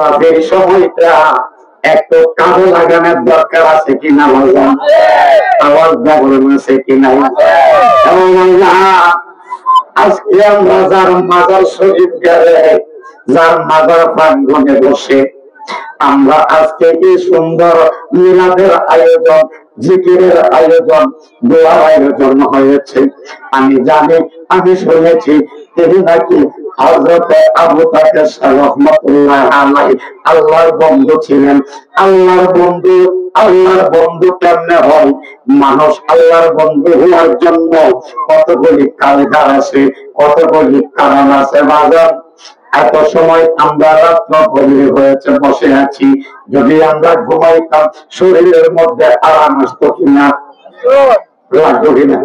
মুসাফির সময়টা একটু কাজে লাগানোর দরকার আছে কিনা বললাম, আওয়াজ বলেন আছে কিনা। আজকে আমরা যার মাজার শরীফ গেলে, যার মাজার প্রাঙ্গণে বসে আমরা আজকে এই সুন্দর মিলাদের আয়োজন, জিকিরের আয়োজন, দোয়ার আয়োজন হয়েছে। আমি জানি, আমি শুনেছি তিনি নাকি হযরত আবু তাকের রাহমাতুল্লাহ আলাইহি আল্লাহর বন্ধু ছিলেন। আল্লাহর বন্ধু, আল্লাহর বন্ধু কেমনে হয়? মানুষ আল্লাহর বন্ধু হওয়ার জন্য কতগুলি কায়দা আছে, কতগুলি কারণ আছে। বাজার এত সময় আমরা রাত্র গভীর হয়েছে বসে আছি, যদি আমরা ঘুমাইতাম শরীরের মধ্যে আরাম আসতো কিনা, লাগতো কিনা?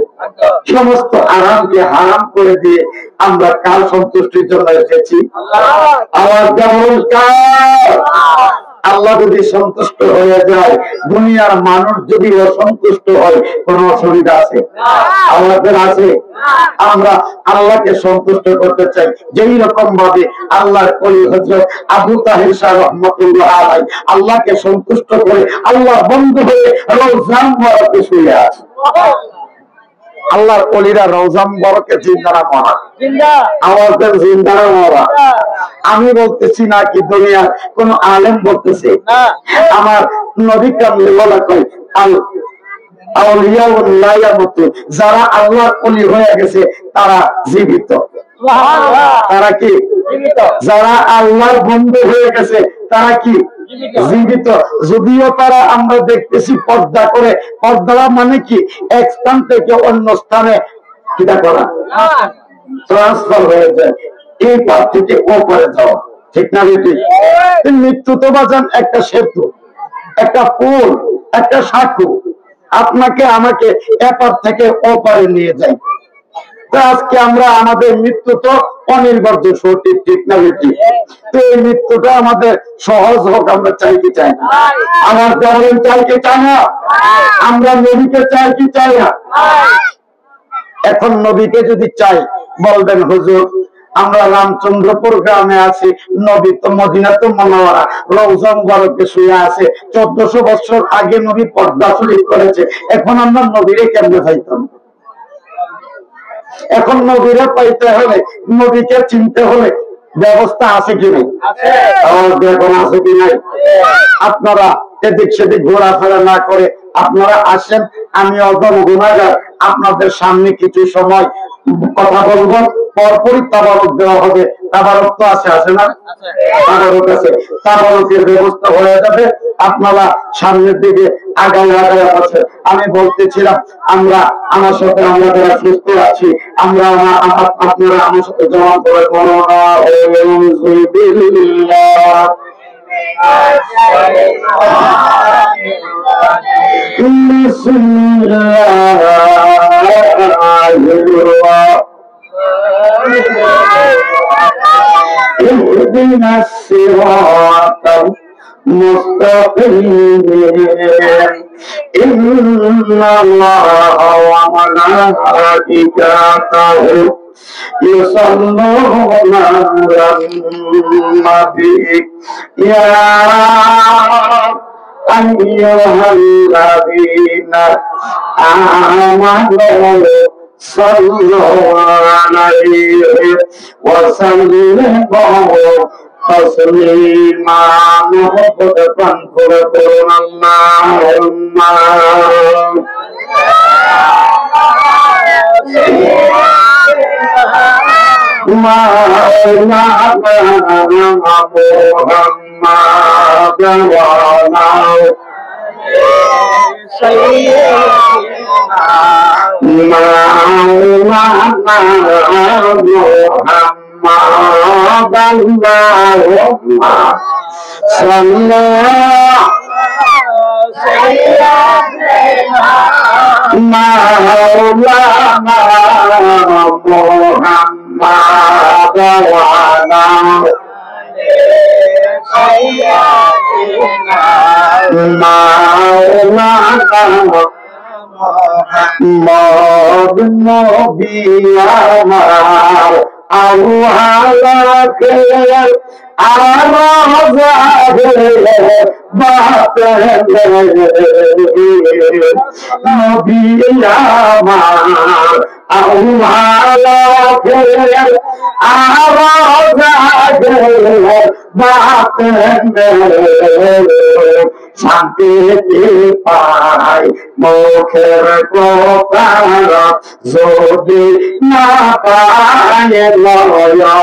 সমস্ত আরামকে হারাম করে দিয়ে আমরা কার সন্তুষ্টির জন্য এসেছি? আওয়াজ যেমন আল্লাহ যদি সন্তুষ্ট হয়ে যায়, দুনিয়ার মানুষ যদি অসন্তুষ্ট হয়, কোন অসুবিধা আছে? আমাদের আছে? আমরা আল্লাহকে সন্তুষ্ট করতে চাই। যেই রকম ভাবে আল্লাহর ওলি হযরত আবু তাহের শাহ রাহমাতুল্লাহ আলাইহি আল্লাহকে সন্তুষ্ট করে আল্লাহ বন্ধু হয়ে রওজান মুবারকে শুয়ে আছে। আল্লাহর ওলিরা রওজান মুবারকে জিন্দারা মরা, আমাদের জিন্দারা মরা। আমি বলতেছি না, কি দুনিয়ার কোন আলেম বলতেছে? আমার নবী কামলে বলা কয় যারা আল্লাহর ওলি হয়ে গেছে তারা জীবিত। তারা কি? যারা আল্লাহর বন্ধু হয়ে গেছে তারা কি? জীবিত। যদিও তারা আমরা দেখতেছি পর্দা করে, পর্দা মানে কি? এক স্থান থেকে অন্য স্থানে কিটা করা, ট্রান্সফার হয়ে যায়, এই পার থেকে ও করে যাওয়া, ঠিক না? মৃত্যু তো বাজান একটা সেতু, একটা পুল, একটা সাঁকো, আপনাকে আমাকে এপার থেকে ওপারে নিয়ে যায়। তো আজকে আমরা আমাদের মৃত্যু তো অনির্বার্য, সঠিক, ঠিক না? তো এই মৃত্যুটা আমাদের সহজ হোক আমরা চাই কি চাই না? আমার ধর্ম চাই কি চাই না? আমরা নবীকে চাই কি চাই না? এখন নবীকে যদি চাই, বলবেন হুজুর আমরা রামচন্দ্রপুর গ্রামে আছি, নবী তো মদিনাতুল মুনাওয়ারা রওজা মুবারকে শুয়ে আছে, 1400 বছর আগে নবী পর্দা শরীফ করেছে। এখন আমরা নবীরে কেমনে পাইতাম? এখন নবীরে পাইতে হলে, নবীকে চিনতে হলে ব্যবস্থা আছে কি নাই? এখন আছে কি নাই? আপনারা এদিক সেদিক ঘোরাফেরা না করে আপনারা আসেন, আমি অদম গুনাহগার আপনাদের সামনে কিছু সময় কথা বলবো, পরপরই তাবারক দেওয়া হবে। তাবারক তো আছে, আছে না? তাবারক আছে, তাবারকের ব্যবস্থা হয়ে যাবে। আপনারা সামনের দিকে আগায় আগায় আছে। আমি বলতেছিলাম আমরা আমার সাথে, আমরা যারা সুস্থ আছি, আমরা আপনারা আমার সাথে জমা করে করোনা اهدنا الصراط المستقيم إن الله وملائكته يصلون على النبي يا أيها الذين آمنوا صلوا عليه وسلموا تسليما محبتا قربون اللهم مولانا محمد وعلى اللهم صل مولانا محمد وعلى মদ নবী আমার আল্লাহকে শান্তি পাই মুখের কথা যদি না পায় মাওলানা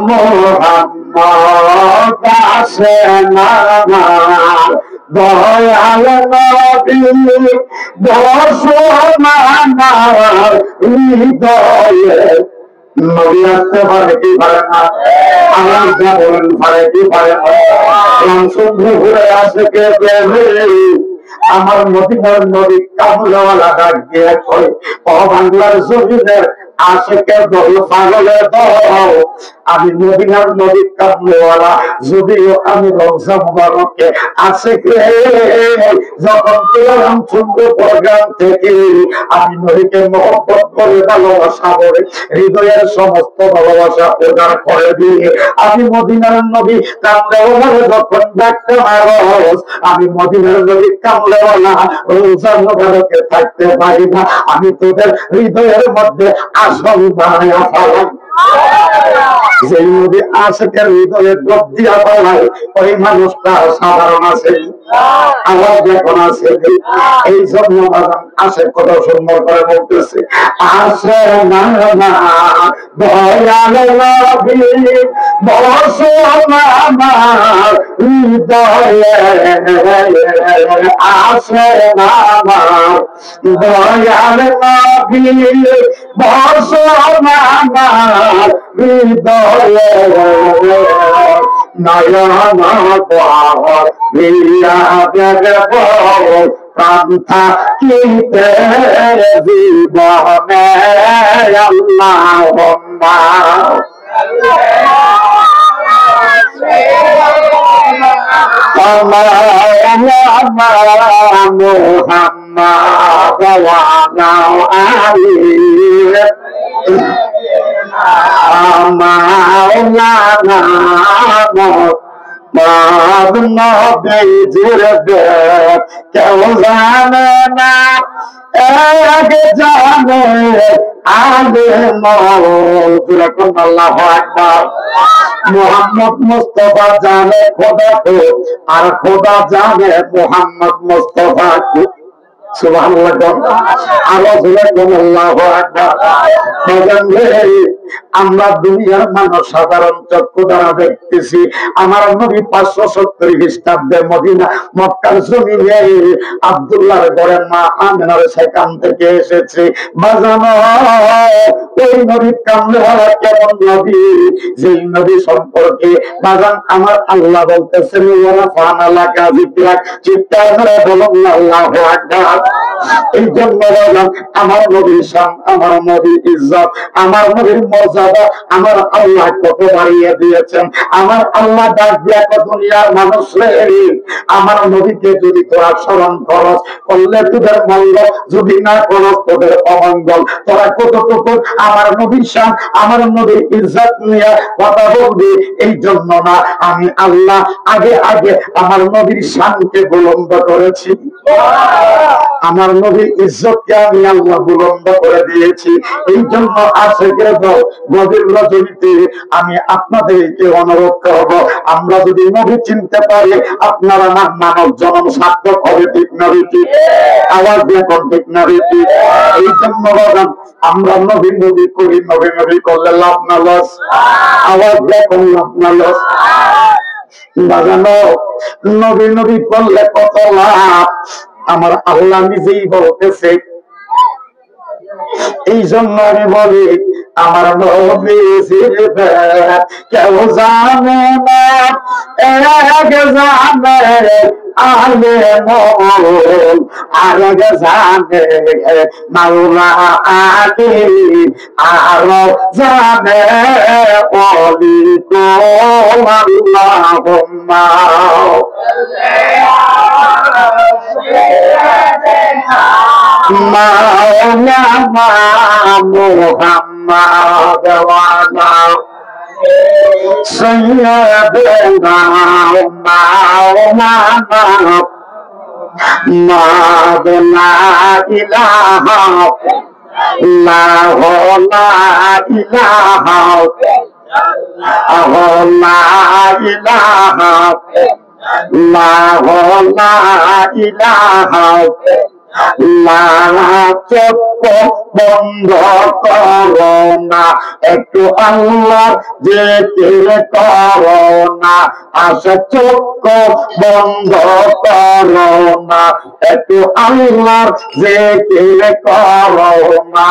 মুহাম্মদ দয়াল নবী দর্শনার হৃদয়ে নবী আসতে পারে কি পারে না? আমার যা বলেন পারে কি পারে না? শুধু ঘুরে আসে কে আমার মদিনার নবী কামলাওয়ালা ডাক দিয়ে কয়, ও বাংলার জমিনের আশেকের দল পাগলের দল, আমি মদিনার নবী কামলাওয়ালা, যদিও আমি রমজান মুবারকে আশেকে যখন পেলাম চন্দ্র প্রোগ্রাম থেকে আমি নবীকে মহব্বত করে ভালোবাসা করে হৃদয়ের সমস্ত ভালোবাসা প্রদান করে দিয়ে আমি মদিনার নবী কামলাওয়ালা যখন ডাকতে মানুষ আমি মদিনার নবী কামলাওয়ালা রমজান মুবারকে থাকতে পারি না, আমি তোদের হৃদয়ের মধ্যে আসল বানায়া ফেলাই। যেই নবী আশেকের হৃদয়ে ডুব দিয়া ফেলাই ওই মানুষটা সাধারণ আছে, আওয়াজ যখন আছে। এই জন্য আশেক কত সুন্দর করে বলতেছে, আসে না দয়াল নবী বসনা হৃদয়ে, আসে না দয়াল নবী বসনা হৃদয়ে, নয়ন প্রান্তা কিতে জীবনে আল্লাহুম্মা মুহাম্মদ ওয়া আলি মাওলানা কেউ জানে না এক জানে আগে আল্লাহু আকবার। মুহাম্মদ মুস্তাফা জানে খোদাকে আর খোদা জানে মুহাম্মদ মুস্তাফাকে। আমরা দুনিয়ার মানুষ সাধারণ চক্ষু দ্বারা দেখতেছি আমার নবী 570 খ্রিস্টাব্দে মদিনা মক্কার জমিনে আব্দুল্লাহর ঘরে মা আমিনার সেখান থেকে এসেছে। বাজানো ওই নবী কামলেওয়ালা কেমন নবী, যেই নবী সম্পর্কে বাজান আমার আল্লাহ বলতেছেন ওয়া ফানালা কাযিকরাক, চিৎকার করে বলুন আল্লাহু আকবার। এই জন্য বললাম আমার নবীর শান, আমার নবীর ইজ্জত, আমার নবীর মর্যাদা আমার আল্লাহ কত বাড়িয়ে দিয়েছেন। আমার আল্লাহ ডাক দিয়া দুনিয়ার মানুষ রে, আমার নবীকে যদি তোরা স্মরণ করস করলে তোদের মঙ্গল, যদি না করস তোদের অমঙ্গল। তোরা কতটুকু আমার নবীর শান, আমার নবীর ইজ্জত নিয়ে কথা বলবি। এই জন্য না আমি আল্লাহ আগে আগে আমার নবীর শানকে বুলন্দ করেছি, আমার নবীর ইজ্জতকে আমি আল্লাহ বুলন্দ করে দিয়েছি। এই জন্য আশেকের দল নবীর রজনীতে আমি আপনাদেরকে অনুরোধ করব, আমরা যদি নবী চিনতে পারি আপনার আমার মানব জন্ম সার্থক হবে। ঠিক না রীতি? আওয়াজ দিয়ে কোন ঠিক না রীতি? এই জন্য আমরা নবী নবী করি, নবী নবী করলে লাভ না লস? আওয়াজ দিয়ে কোন লাভ না লস? বাজানো নবী নবী করলে কত লাভ আমার আল্লাহ নিজেই বলতেছে। এই জন্য আমি বলি আমার নবীর কেউ জানে না, এক জানে আলে মোল আর জানে মাওলা আলী আর জানে ওলি কোন আল্লাহুম্মা মাওলানা মুহাম্মদ ওয়া আলা সাইয়্যিদিনা মাওলানা মাওলানা ইলাহা ইল্লাল্লাহু লা ইলাহা ইলাহা চোখ বন্ধ করো না একটু আল্লাহ জিকির করো না আশা চোখ বন্ধ করো না একটু আল্লাহ জিকির করো না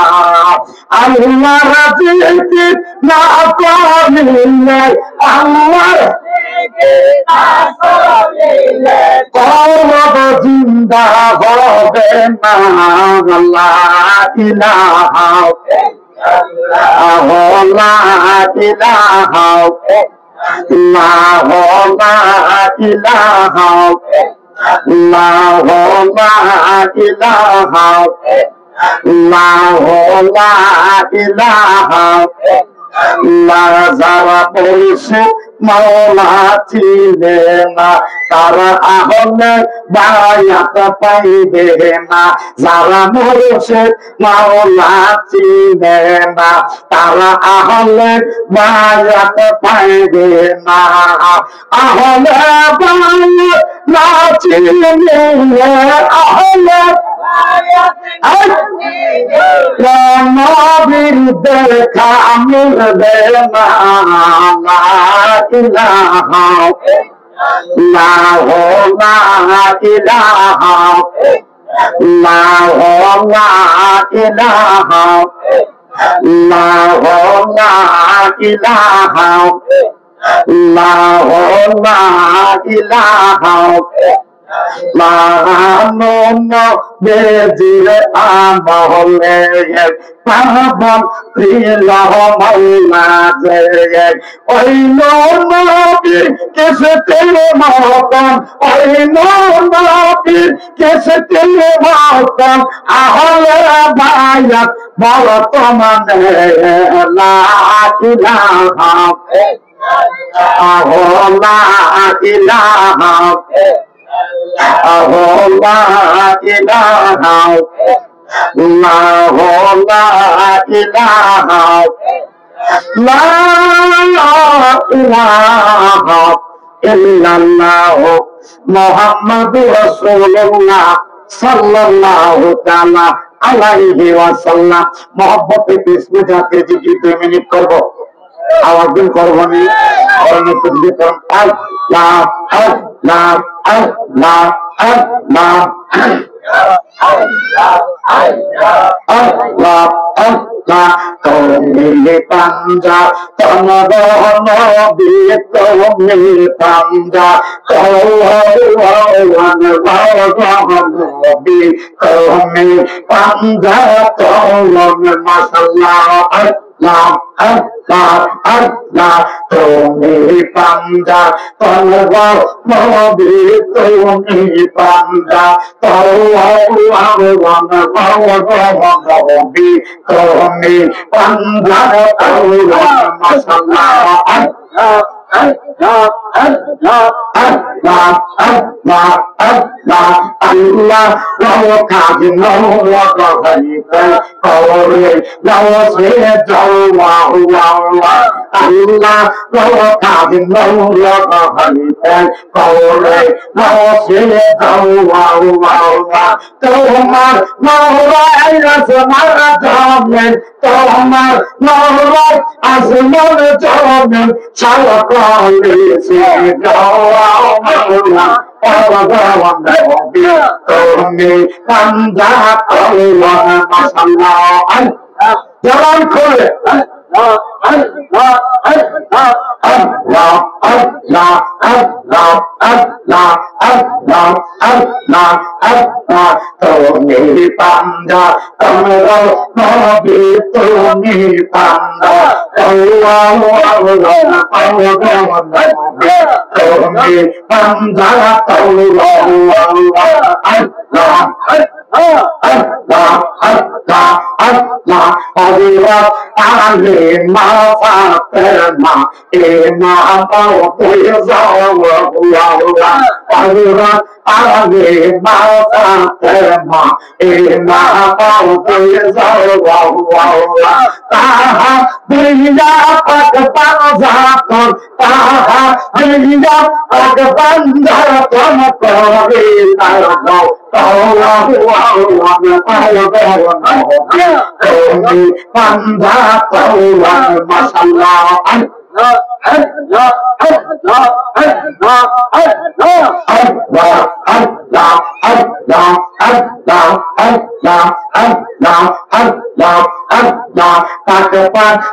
আল্লাহ জিকির না করলে আল্লাহ কলব জিন্দা হবে না লা ইলাহা লা ইলাহা লা ইলাহা লা ইলাহা লা ইলাহা যারা বলছে মাওলা চিনে না তারা আহলে বায়াত পাইবে না যারা বলছে মাওলা চিনে না তারা আহলে বায়াত পাইবে না আহলে বায়াত না চিনলে আহলে নবীর দেখা মিলবে না লা ইলাহা লা ইলাহা লা ইলাহা লা ইলাহা লা ইলাহা মানো বেজিরে আমলে পাবন প্রিয় মাওলা জে ওই নবীর কেসতে মতন ওই নবীর কেসতে মতন আহলে বায়াত বল তোমানে লা ইলাহা লা ইলাহা লা ইলাহা লা ইলাহা লা ইলাহা ইল্লাল্লাহ মুহাম্মাদুর রাসূলুল্লাহ সাল্লাল্লাহু তাআলা আলাইহি ওয়াসাল্লাম মোহব্বতে বিস্মে যাকে জিকির 2 মিনিট করব আওয়াজ দিন করব নি আর নতুন করব আল্লাহ আল্লাহ আল্লাহ আল্লাহ আল্লাহ আল্লাহ তুমি পাঞ্জা তনবি তুমি পাঞ্জা নবী তুমি পাঞ্জা তলম মাশাআল্লাহ আল্লাহ আল্লাহ আল্লাহ তুমি পাঞ্জা তলব নবী তুমি পাঞ্জা তলব নবী তুমি পাঞ্জা তলব মাশাআল্লাহ আল্লাহ আল্লাহ আল্লাহ আল্লাহ আল্লাহ আল্লাহ আল্লাহ রব কাজী নওয়াজ হইতে করে নওয়াজে যাওয়া আল্লাহ আল্লাহ রব কাজী নওয়াজ হইতে করে নওয়াজে যাওয়া আল্লাহ তোমার নওয়াজ আসমান জানেন তোমার নওয়াজ আসমান জানেন সারা কলেছে যাওয়া আল্লাহ তুমি পাঞ্জা আল্লাহ মাশাআল্লাহ জবান খুলে তুমি পান্দা তোমরা নবী তুমি পান্দা তুমি পান্দা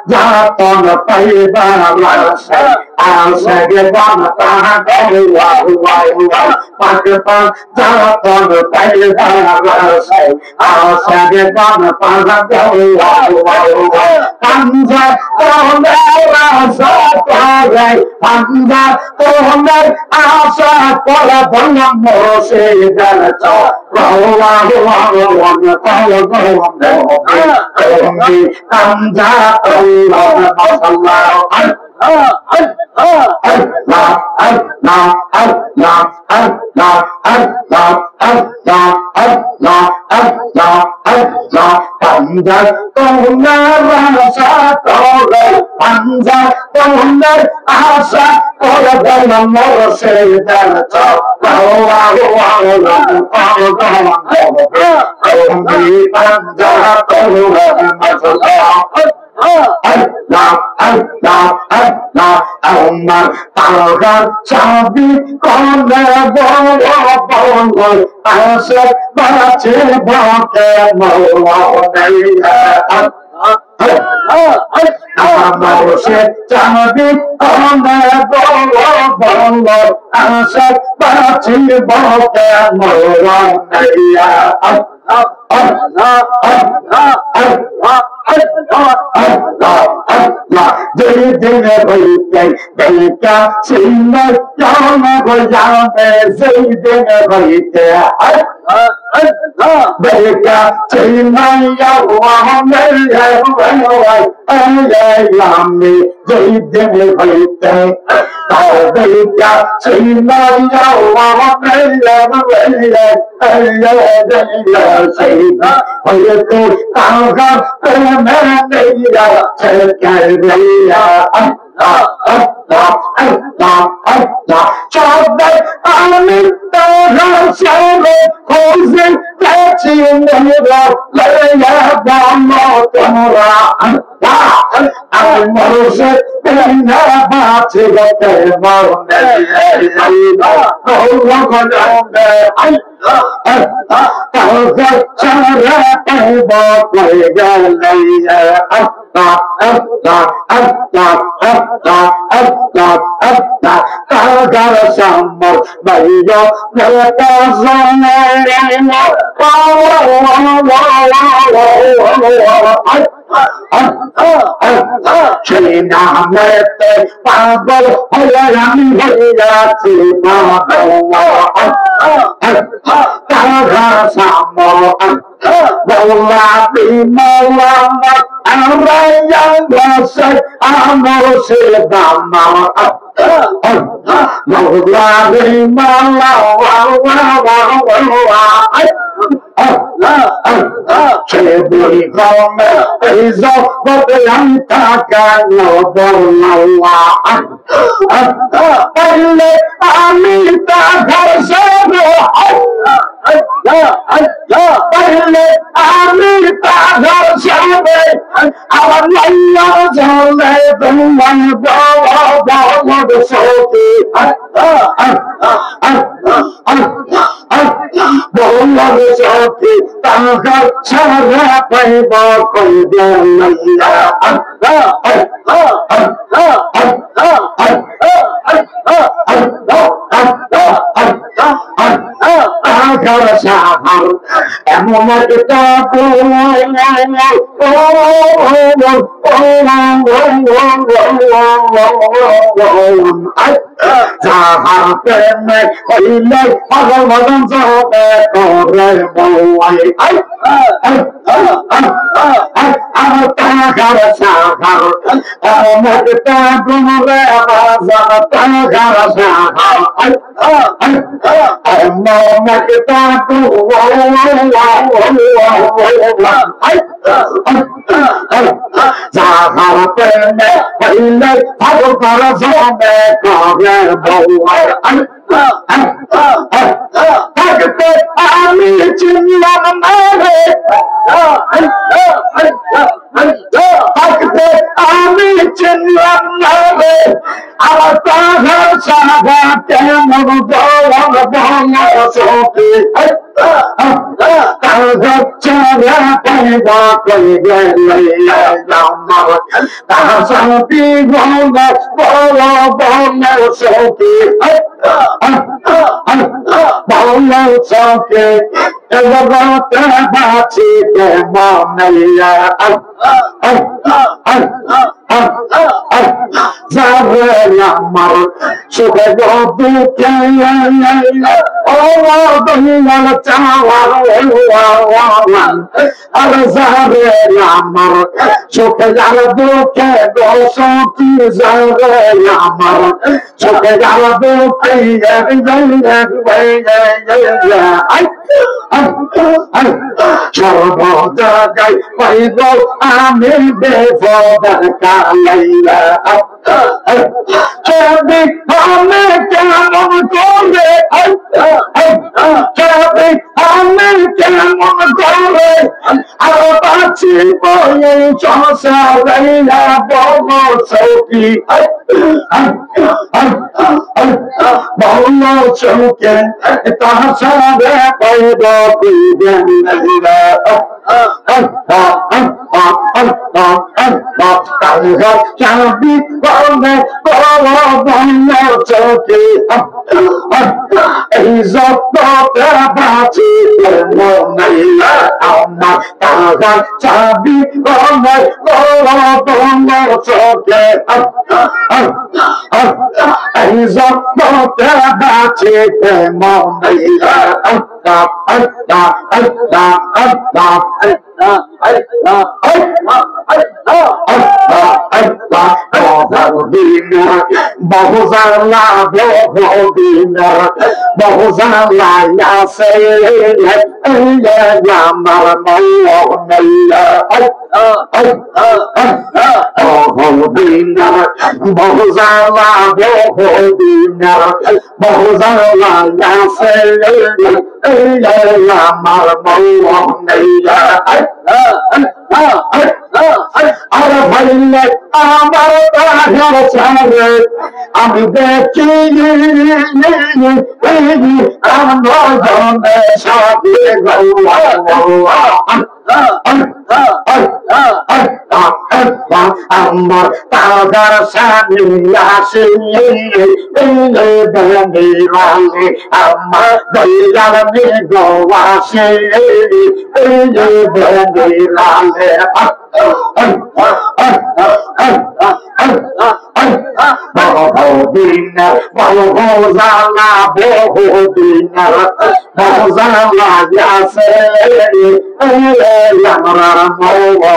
Jatong paibalase asage banata Pakistan jatong paibalase asage banata Panja tone rasa pare Panja tone asa pare Bangam mose jalcha Panja Talgan sabi kone bolo asal baca baca mau sabi kone bolo asal baca তাহার ছাড়া পাইব কইবেন আল্লাহ আল্লাহ আল্লাহ আল্লাহ আল্লাহ আল্লাহ আল্লাহ আল্লাহ আল্লাহ আল্লাহ তাহার সাহার এমন একটা যাহার প্রেমে হইলে পাগল মদন যাবে করে বউয়াই আমার তাহার সাহার এমন একটা গুণরে বাজার তাহার সাহার এমন একটা যাহার প্রেমে হইলে পাগল করা যাবে করে বউয়াই থাকতে আমি চিনলাম না রে থাকতে আমি চিনলাম না রে আমার তাহার সাহা কেমন বল বল সখী তাহার চারা পাইবা কই গেলে আমার তাহার সাথী বল বল বল সখী বল সখী জগতে বাঁচি কেমন যাবে আমার সুখে দুঃখে ও দুনিয়ার চাওয়া আর যাবে আমার সুখে যার দুঃখে দোষী যাবে আমার সুখে যার দুঃখে সর্বজাগায় পাইব আমি বেফদার কালাইলা যদি আমি কেমন করে যদি আমি কেমন করে আর বাঁচি বই সংসারাইয়া বল সখী বল চৌকে তাহার সাথে পাইব কইবেন চাবি বলে বল চৌকে এই যতটা বাঁচি আমার তাহার চাবি বলে বল চৌকে এই যতটা বাঁচি মনাইলা আল্লাহ আল্লাহ আল্লাহ আল্লাহ বহুজালা বহুজালা আছে আমার মৌলা বহুজালা বহুজালা আছে আমার মৌলা আর ভাইলে আমার তাহার ছাড়ে আমি দেখি আমার সাথে আমার তাহার সামনে আসে আমার দয়াল গোয়াসে বহুদিন বহুজালা বহুদিন বহুজালা আছে আমার মৌলা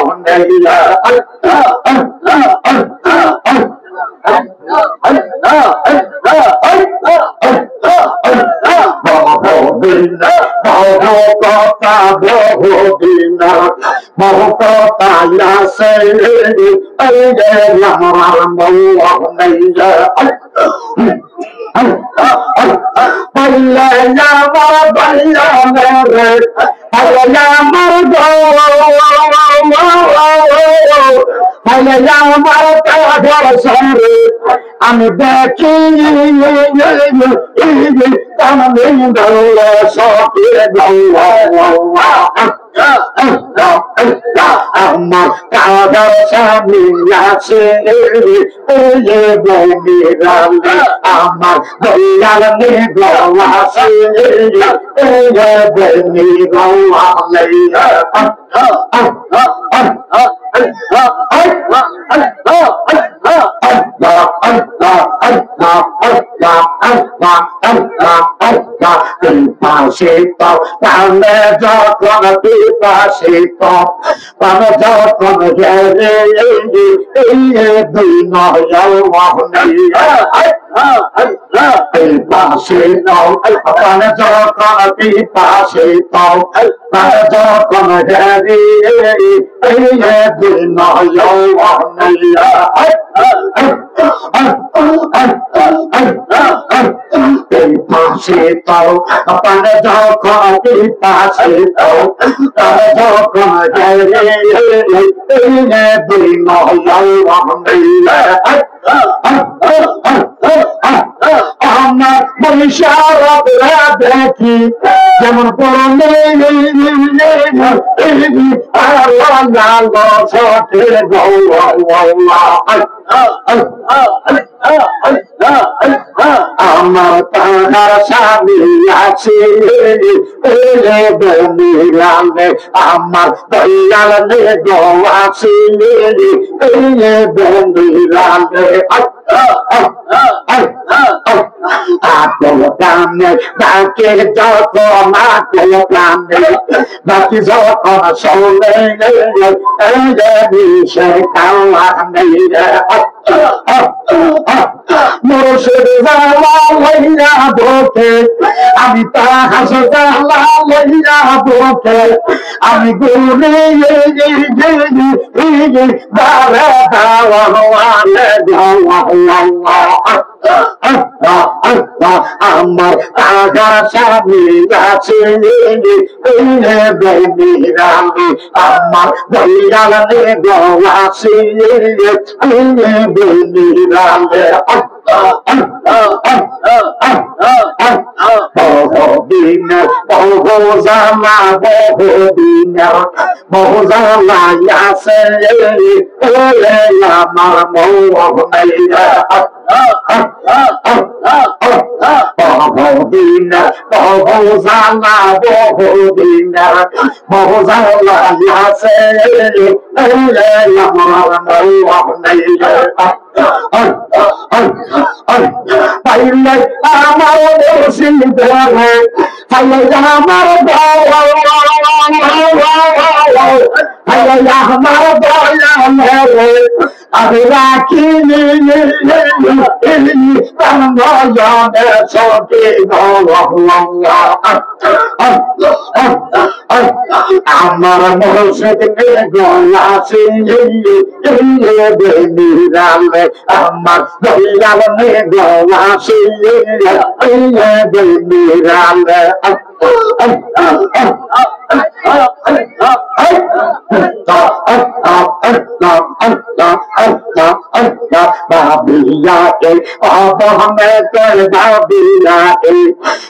বহুদিন বহু কথা বহুদিন বহু কথা আছে আমার মৌলা আমার বছরে আমি দেখি আমার কাদার স্বামী আছে আমার দয়াল নিগল আছে পিপাসিত প্রাণে যখন পিপাসিত প্রাণে যখন গেলে দুই নয়ন পিপাসিত প্রাণে যখন পিপাসিত প্রাণে যখন গেলে দুই নয়ন পিপাসিত প্রাণে যখন পিপাসিত প্রাণে যখন গেলে দুই নয়ন আমার বৈশাখ দেখি যেমন পরনে আমার তাহার স্বামী আছে মিলালে আমার দয়াল গো আছে মিলালে আকল কানে ডাকে যখন আকল কানে বাকি যখন শোনে সে খাওয়া নেই মুর্শিদ জালা লইয়া ঢোকে আমি তাহার জালা লইয়া ঢোকে আমি গুনে বারে দাওয়ালে আমার তাহার স্বামী আছে বেমিরালি আমার দয়াল গো আছে বেমিরালে বহুদিন বহুজালা বহুদিন বহুজালা আছে আমার মৌলাইয়া বহুদিন বহুজালা বহুদিন বহুজালা আছে আমার মৌলাইয়া পাইলে আমার মুর্শিদ ধরে পাইলে আমার আমার দয়া মেরে আমি রাখি ছোটে আমার মুর্শিদ গলাছে বেমিরালে আমার দয়াল গলাছে বেমিরালে बाबिया के अब हमें कर बाबिया के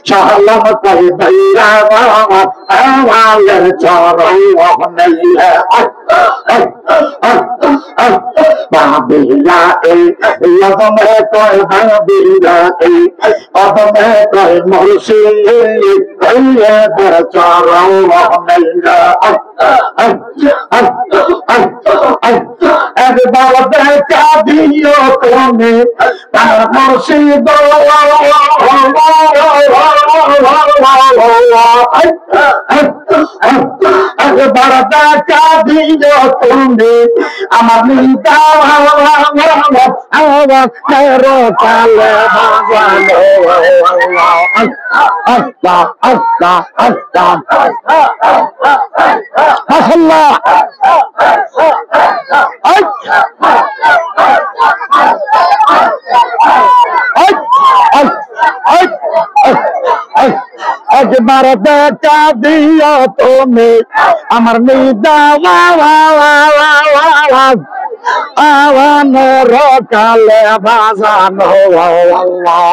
शालम कर भैया वाले चौरों नहीं है बाबिया के अब मैं कर बाबिया के अब मैं कर मुर्शिद चौरों नहीं है একবার দেখা দিও তুমি তার মুর্শিদ একবার দেখা দিও তুমি আমার নিদা কালে আল্লাহ আল্লাহ আল্লাহ আল্লাহ একবার দেখা দিও তুমি আমার নিদা আওয়ানোর কালে বাজানো আল্লাহ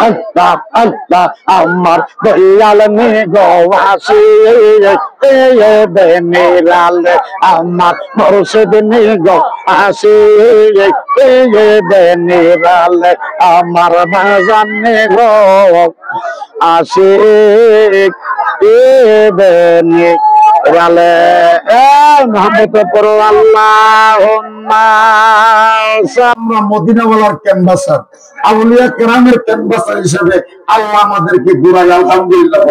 আল্লাহ আল্লাহ আমার দয়াল নিগোয়াসি বেনিরাল আমার মুর্শিদ নিগোয়াসি বেনিরাল আমার বাজান নিগোয়াসি বেনিরালে মোহাম্মদ পড়ো আল্লাহুম্মা আমরা মদিনাওয়ালার ক্যানভাসার আউলিয়া কেরামের ক্যানভাসার হিসেবে আল্লাহ আমাদেরকে ঘুরাই আলহামদুলিল্লাহ।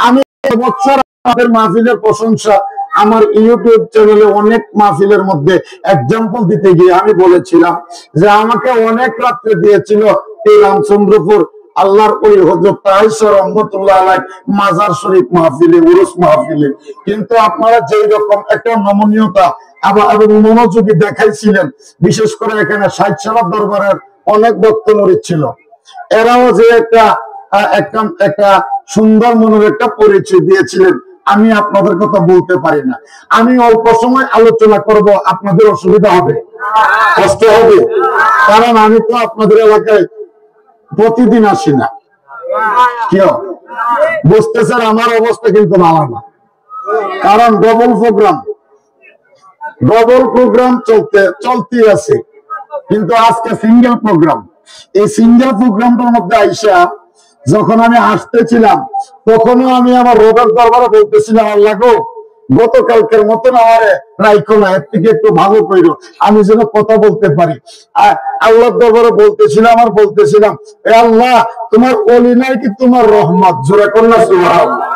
আমি বছর আমাদের মাহফিলের প্রশংসা আমার ইউটিউব চ্যানেলে অনেক মাহফিলের মধ্যে এক্সাম্পল দিতে গিয়ে আমি বলেছিলাম যে আমাকে অনেক রাত্রে দিয়েছিল এই রামচন্দ্রপুর আল্লাহর ওই হযরত তাহের রহমাতুল্লাহ আলাইহি মাজার শরীফ মাহফিলে উরুস মাহফিলে, কিন্তু আপনারা যেই রকম একটা নমনীয়তা এবং মনোযোগী দেখাইছিলেন, বিশেষ করে এখানে ৬০ সালার দরবারের অনেক ভক্ত মুরিদ ছিল, এরাও যে একটা সুন্দর মনের একটা পরিচয় দিয়েছিলেন, আমি আপনাদের কথা বলতে পারি না। আমি অল্প সময় আলোচনা করব, আপনাদের অসুবিধা হবে, কষ্ট হবে, কারণ আমি তো আপনাদের এলাকায় প্রতিদিন আসি না। কেউ বুঝতেছেন আমার অবস্থা কিন্তু ভালো না, কারণ ডবল প্রোগ্রাম চলতে আছে, কিন্তু আজকে সিঙ্গেল প্রোগ্রাম। এই সিঙ্গেল প্রোগ্রামটার মধ্যে আইসা যখন আমি আসতেছিলাম, তখনও আমি আমার রবের দরবারে বলতেছিলাম, আল্লাহ গো, গতকালকের মতন আমার রাইখো না, এর থেকে একটু ভালো করো, আমি যেন কথা বলতে পারি। আল্লাহর দরবারে বলতেছিলাম আর বলতেছিলাম, এ আল্লাহ, তোমার ওলি নাই কি তোমার রহমত, জোরে কন্যা সুবহানাল্লাহ,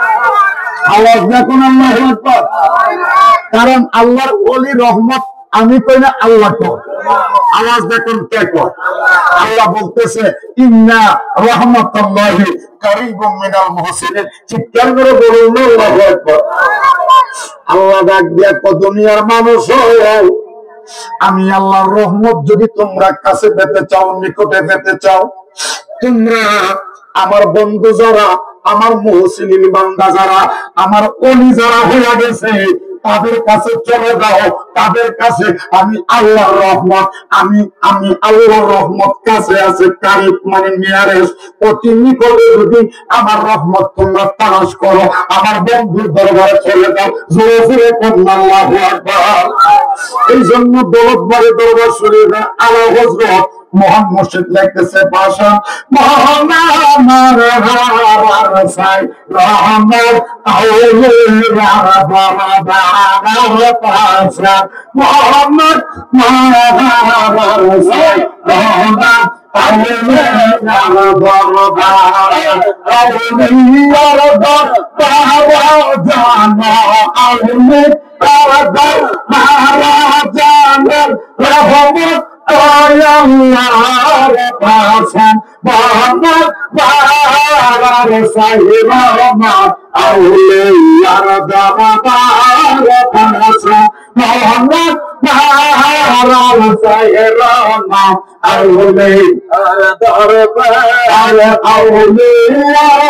আওয়াজ দেখুন আল্লাহু আকবার। কারণ আল্লাহর ওলি রহমত আমি কই না, আল্লাহ কয়, আওয়াজ দেখুন কে কয়। আল্লাহ বলতেছে ইন্না রাহমাতাল্লাহি কারীবুম মিনাল মুহসিনিন, চিৎকার করে বলুন আল্লাহু আকবার। আল্লাহ ডাক দিয়া কয়, দুনিয়ার মানুষ হও, আমি আল্লাহর রহমত যদি তোমরা কাছে পেতে চাও, নিকটে পেতে চাও, তোমরা আমার বন্ধু যারা, আমার মুহসিনিন বান্দা যারা, আমার ওলি যারা হয়ে গেছে, তাদের কাছে চলে যাও, তাদের কাছে আমি আল্লাহর রহমত, আমি আল্লাহর রহমত কাছে আছে, কারিব মানে নিয়ারেস্ট, অতি নিকটে যদি আমার রহমত তোমরা তালাশ করো, আমার বন্ধুর দরবারে চলে যাও, জোরে জোরে কন্যা আল্লাহু আকবার। এই জন্য দৌলতবাড়ি দরবার শরীফে আলা হযরত মহান মুর্শিদ লিখতেছে ভাষা, মোহাম্মদ রাসাই রহমত আউলিয়া বাবা পাশা, মোহাম্মদ রাসাই রহমত আউলিয়া বাবা আউলিয়া বাবা জানা আউলিয়া বাবা মহারাজানের রহমত আল্লাহর পাশে, মোহাম্মদ রাসাই রহমত আউলিয়ার দরবার পাশে, মোহাম্মদ রাসাই রহমত আউলিয়ার দরবার আউলিয়ার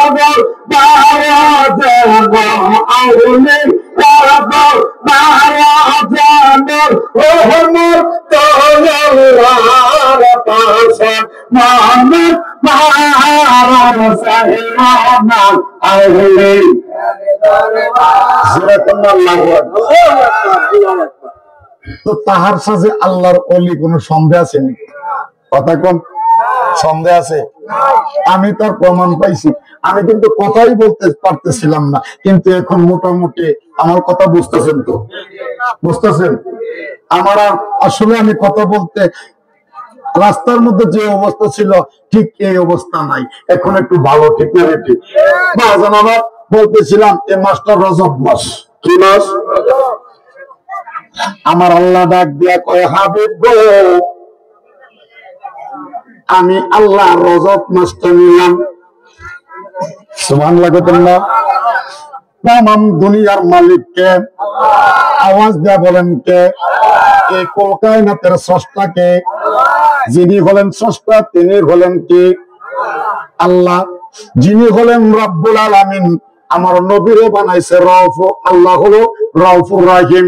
দরবার আউলিয়ার দরবার রহমত আল্লাহর পাশে, মোহাম্মদ রাসাই রহমত আউলিয়ার দরবার। তো তাহার সাথে আল্লাহর ওলি কোন সন্দেহ আছে নাকি? কথা কোন সন্দেহ আছে? আমি তার প্রমাণ পাইছি। আমি কিন্তু কথাই বলতে পারতেছিলাম না, কিন্তু এখন মোটামুটি আমার কথা বুঝতেছেন তো? বুঝতেছেন? আমার আসলে আমি কথা বলতে রাস্তার মধ্যে যে অবস্থা ছিল ঠিক এই অবস্থা নাই, এখন একটু ভালো, ঠিক না? ঠিক বাজান আমার বলতেছিলাম, এই মাসটা রজব মাস। কি মাস? আমার আল্লাহ ডাক দিয়া কয়, হাবিব গো, আমি আল্লাহ রজব মাসটা নিলাম। সুবহানাল্লাহ না? তামাম দুনিয়ার মালিক কে? আওয়াজ দিয়া বলেন কে? এই কায়নাতের স্রষ্টা কে? যিনি হলেন স্রষ্টা তিনি হলেন কি? আল্লাহ। যিনি হলেন রব্বুল আলামিন, আমার নবীরে বানাইছে রব, আল্লাহ হলো রাউফুর রহিম।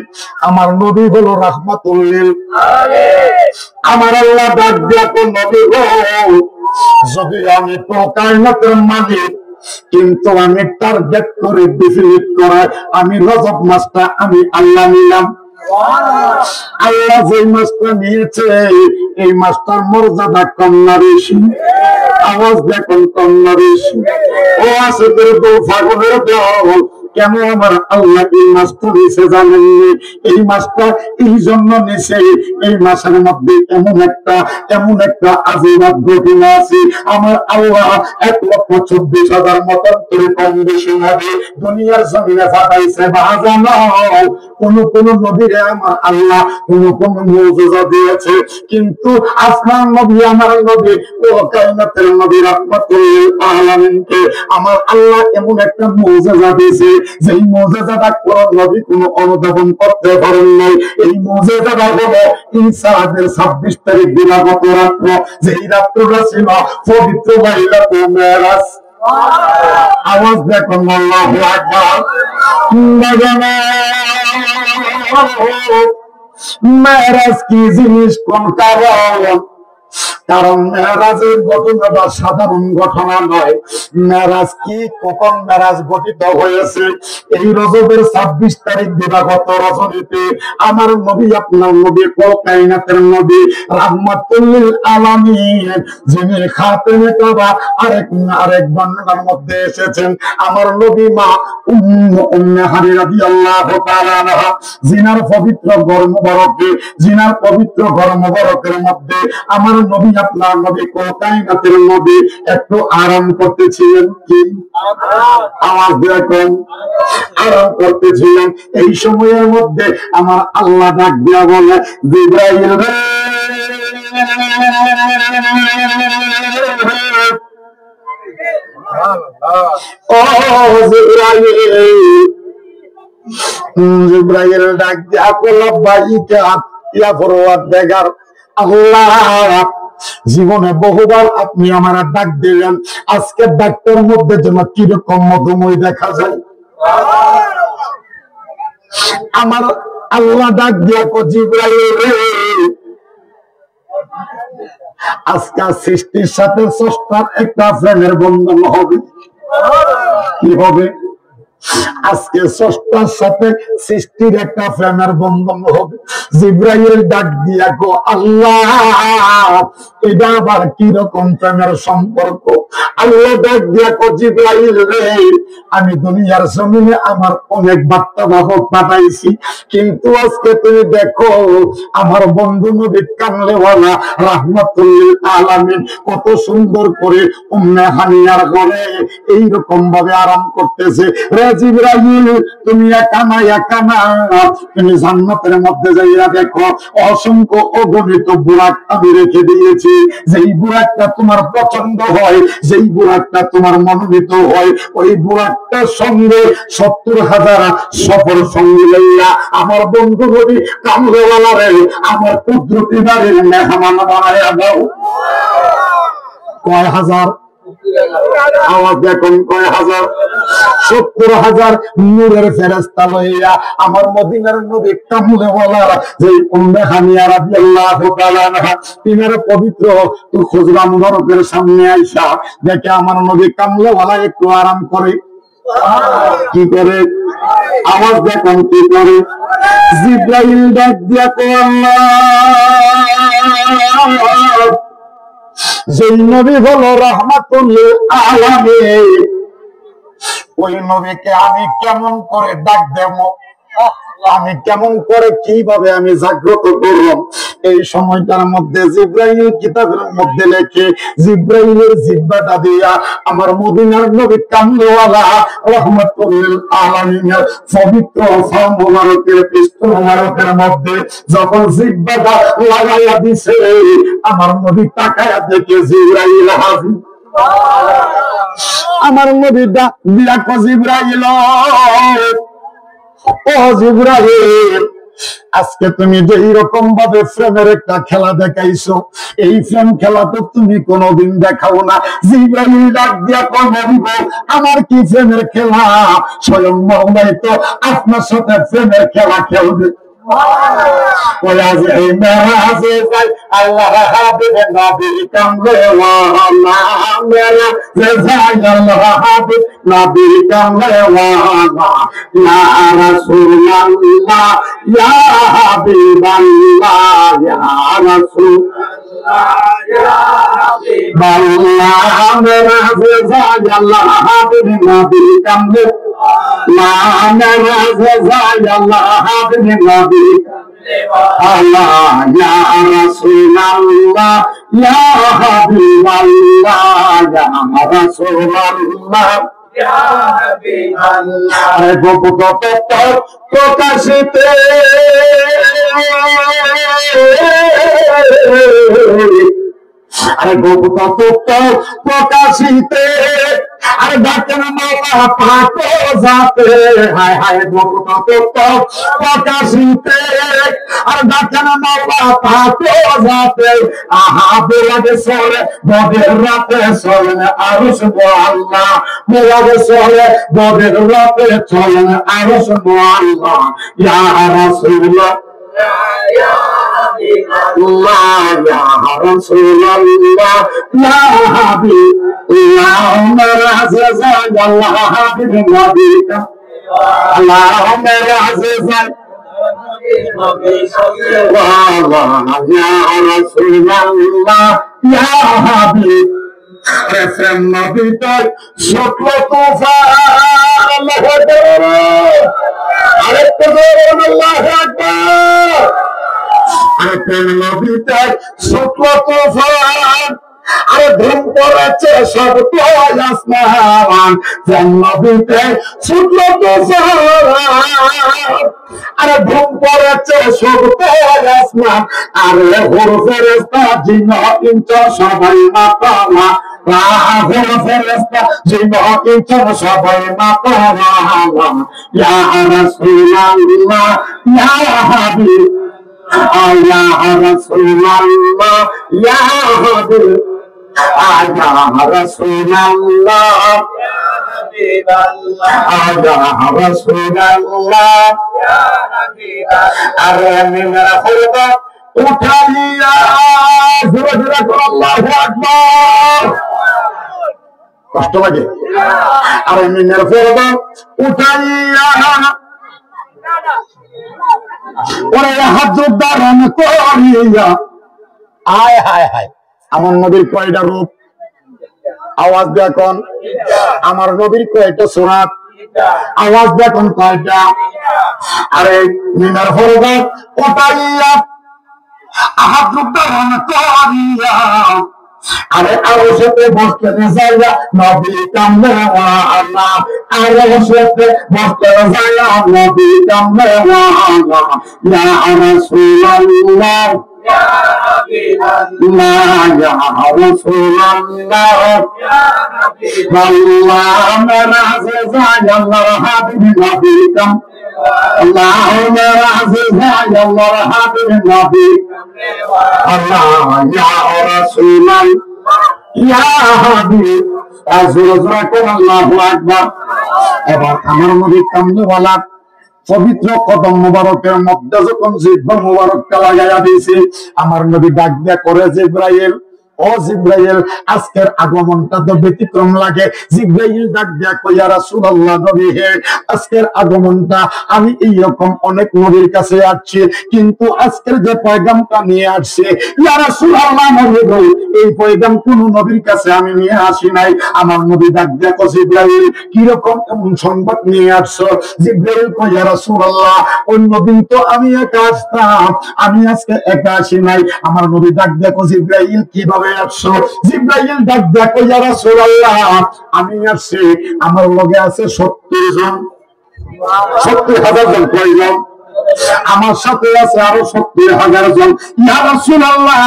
আমার নবী হলো রাহমাতুল লিল আলামিন। আমার আল্লাহ ডাক দিয়া তো নবী গো, যদি আমি তো কায়নাতের মালিক, কিন্তু আমি টার্গেট করে ডিফিনিট করা, আমি রজব মাসটা আমি আল্লাহ নিলাম। আল্লাহ যে মাসটা নিয়েছে এই মাসটার মর্যাদা কম না বেশি? আওয়াজ দেখুন, কম না বেশি? ও আছে তো ফাগলের দল, কেন আমার আল্লাহ এই মাসটা নিচে জানেননি? এই মাসটা এই জন্য নিচে, এই মাসের মধ্যে এমন একটা আজীবন ঘটনা আছে। আমার আল্লাহ 1,24,000 মতন করে কম বেশি হবে দুনিয়ার জমিনে ফাটাইছে। বাজানো কোন নবীরে আমার আল্লাহ কোন মুজিজা দিয়েছে, কিন্তু আপনার নবী, আমার নবী, ও কায়নাতের নবী রাহমাতুল লিল আলামিনকে আমার আল্লাহ এমন একটা মুজিজা দিয়েছে, যেই মুজিজাটা কোন নবী কোন অনুধাবন করতে পারেন নাই। এই মুজিজাটা হলো ইনসানের 26 তারিখ দিবাগত রাত্র, যেই রাত্রটা ছিল পবিত্র লাইলাতুল মেরাজ। আওয়াজ দেখুন, আল্লাহু আকবার। মেরাজ কি জিনিস, কোন কারণ মেরাজের ঘটনাটা সাধারণ ঘটনা নয়। মেরাজ কি, কখন মেরাজ গঠিত হয়েছে? এই রজবের 26 তারিখ দিবাগত রজনীতে আমার নবী, আপনার নবী, কায়নাতের নবী, রাহমাতুল লিল আলামিন, যিনি খাতেমে কাবা, আরেক বর্ণনার মধ্যে এসেছেন আমার নবী মা উম্মে হানি রাদিয়াল্লাহু তাআলা আনহা, জিনার পবিত্র ঘর মুবারকে, জিনার পবিত্র ঘর মুবারকের মধ্যে আমার নবী, আপনার নবী, কায়নাতের নবী একটু আরাম করতেছিলেন। কি আওয়াজ দেখুন, আরাম করতেছিলেন। এই সময়ের মধ্যে আমার আল্লাহ ডাক দিয়া বলে, জিবরাইল রে, ও জিবরাইল। জিবরাইল ডাক দিয়া বলল, বাইকা ইয়া পরওয়ারদিগার আল্লাহ, জীবনে বহুবার আপনি আমার ডাক দিলেন, আজকে ডাক্তার মধ্যে যেন কিরকম মধুময় দেখা যায়। আমার আল্লাহ ডাক দিয়া কো, জিবরাইল রে, আজকে সৃষ্টির সাথে স্রষ্টার একটা প্রেমের বন্ধন হবে। কি হবে? আজকে স্রষ্টার সাথে সৃষ্টির একটা প্রেমের বন্ধন হবে। জিবরাইল ডাক দিয়া গো, আল্লাহ, এটা আবার কিরকম প্রেমের সম্পর্ক? আল্লাহ ডাক দিয়া গো, জিবরাইল রে, আমি দুনিয়ার জমিনে আমার অনেক বার্তাবাহক পাঠাইছি, কিন্তু আজকে তুমি দেখো আমার বন্ধু নবী কামলেওয়ালা রাহমাতুল লিল আলামিন কত সুন্দর করে উম্মে হানিয়ার ঘরে এইরকম ভাবে আরাম করতেছে। রে জিবরাইল, তুমি একা না, তুমি জান্নাতের মধ্যে যাইয়া দেখো, অসংখ্য অগণিত বুরাক আমি রেখে দিয়েছি। যেই বুরাকটা তোমার পছন্দ হয়, যেই বুরাকটা তোমার মনোনীত হয়, ওই বুরাকটার সঙ্গে 70,000 সফর সঙ্গী লইয়া আমার বন্ধু নবী কামলেওয়ালা রে আমার কুদরতি বাড়ির মেহমান বানাইয়া দাও। কয় হাজার? আওয়াজ দেখুন, কয় হাজার? 70,000 নূরের ফেরেশতা লইয়া আমার মদিনার নবী কামলেওয়ালা, যে উম্মে হানিয়া রাদিয়াল্লাহু তাআলা আনহা, তিনার পবিত্র খুজরা মুবারকের সামনে আইসা দেখে আমার নবী কামলেওয়ালা একটু আরাম করে। কি করে? আওয়াজ দেখুন, কি করে? জিবরাইল ডাক দিয়া কো, আল্লাহ, যেই নবী হলো রাহমাতুল লিল আলামিন, ওই নবীকে আমি কেমন করে ডাক দেব, আমি কেমন করে কিভাবে আমি জাগ্রত করলাম? এই সময়টার মধ্যে জিবরাইল কিতাবের মধ্যে লেখে, জিবরাইলের জিহ্বাটা দিয়া আমার মদিনার নবী কামলেওয়ালা রাহমাতুল লিল আলামিনের পবিত্র ফা মুবারকের পৃষ্ঠ মুবারকের মধ্যে যখন জিহ্বাটা লাগাইয়া দিছে, আমার নবী তাকায়া দেখে জিবরাইল হাজির। আমার নবী ডাক দিয়া কো, জিবরাইল, ও জিবরাইল, আজকে তুমি যে এইরকম ভাবে প্রেমের একটা খেলা দেখাইছো, এই প্রেম খেলা তো তুমি কোনোদিন দেখাও না। জিবরাইল ডাক দিয়া কয় আমার কি প্রেমের খেলা, স্বয়ং মওলাই তো আপনার সাথে প্রেমের খেলা খেলবে। আল্লাহ হাবিব নবী কামলে ওয়ালা মেরা জাযাল্লাহ হাবিব নবী কামলে ওয়ালা ইয়া রাসূলুল্লাহ ইয়া হাবিবাল্লাহ ইয়া রাসূলুল্লাহ ইয়া হাবিবাল্লাহ মেরা জাযাল্লাহ হাবিব নবী কামলে Allah ya Rasulullah ya Habiballah ya Rasulullah ya Habiballah are gopo প্রকাশিতে আরে গোপন তত্ত্ব প্রকাশিতে আরে ডাকেন মাওলা পাক যাতে হায় হায় গোপন তত্ত্ব প্রকাশিতে আরে ডাকেন মাওলা পাক যাতে আহা বেলাগে চলে বদের রাতে চলেন আরশ আল্লাহ বেলাগে চলে বদের রাতে চলেন আরশ আল্লাহ ইয়া রাসূলুল্লাহ يا حبيب الله يا رسول الله يا حبيب اللهم عزيز الله حبيب نبيك اللهم عزيز الله يا رسول الله يا حبيب প্রেম নবীর শুক্ল তুফান আল্লাহু আকবার আরেকটু জোরে আল্লাহু আকবার আরে প্রেম নবীর শুক্ল তুফান আরে ধুম পড়েছে সব তো আসমান প্রেম নবীর শুক্ল তুফান আরে ধুম পড়েছে সব তো আসমান আরে হুর ফেরেশতা জিন ইনস সবাই মাতামা রাহুল ফেরেশতা জিন ইনস সবাই মাতামা ইয়া রাসূলুল্লাহ ইয়া হাবিব ইয়া রাসূলুল্লাহ ইয়া হাবিব ইয়া রাসূলুল্লাহ ইয়া হাবিবাল্লাহ ইয়া রাসূলুল্লাহ ইয়া হাবিবাল্লাহ আরে মিনার খুরবা উঠাইয়া জোরে জোরে কর আল্লাহু আকবার কষ্ট লাগে আরে মিনার খুরবা উঠাইয়া ওরে হাত ধারণ করিয়া আয় হায় হায় আমার নবীর কয়টা রূপ আওয়াজ দেখুন আমার নবীর কয়টা সুরাত আওয়াজ দেখুন কয়টা আরে মিনার ফরদা উঠাইয়া হাত ধারণ করিয়া আরে আরশেতে বসতে যাইয়া নবী কামলে ওয়ালা আরশেতে বসতে যাইয়া নবী কামলে ওয়ালা ইয়া রাসূলুল্লাহ ইয়া হাবিবাল্লাহ ইয়া রাসূলুল্লাহ ইয়া হাবিবাল্লাহ মানা যাইয়া আল্লাহর হাবিব নবী কাম اللهم عزيز يا الله حبيب النبي الله يا رسول الله يا حبيب আজরাকুম আল্লাহু আকবার এবার আমার নবী কামলিওয়ালা পবিত্র কদম মুবারকের মধ্যে যখন জিহ্বা মুবারকটা লাগাইয়া দিয়েছে আমার নবী ডাক দিয়া করে জিবরাইল ও জিবরাইল আজকের আগমনটা তো ব্যতিক্রম লাগে জিবরাইল ডাক দিয়া কই ইয়া রাসূলুল্লাহ নবী হে আজকের আগমনটা আমি এইরকম অনেক নবীর কাছে আসছি কিন্তু আজকের যে পয়গামটা নিয়ে আসছে ইয়া রাসূলুল্লাহ নবী গো এই পয়গাম কোন নবীর কাছে আমি নিয়ে আসি নাই আমার নবী ডাক দিয়া কই জিবরাইল কি রকম এমন সংবাদ নিয়ে আসছো জিবরাইল কই ইয়া রাসূলুল্লাহ অন্য দিন তো আমি একা আসতাম আমি আজকে একা আসি নাই আমার নবী ডাক দিয়া কই জিবরাইল কিভাবে আসছো জিবরাইল ডাক দিয়া কই ইয়া রাসূলুল্লাহ আমি আসছি আমার লগে আছে 70 জন 70,000 জন কয়জন আমার সাথে আছে আরো 70,000 জন ইয়া রাসূলুল্লাহ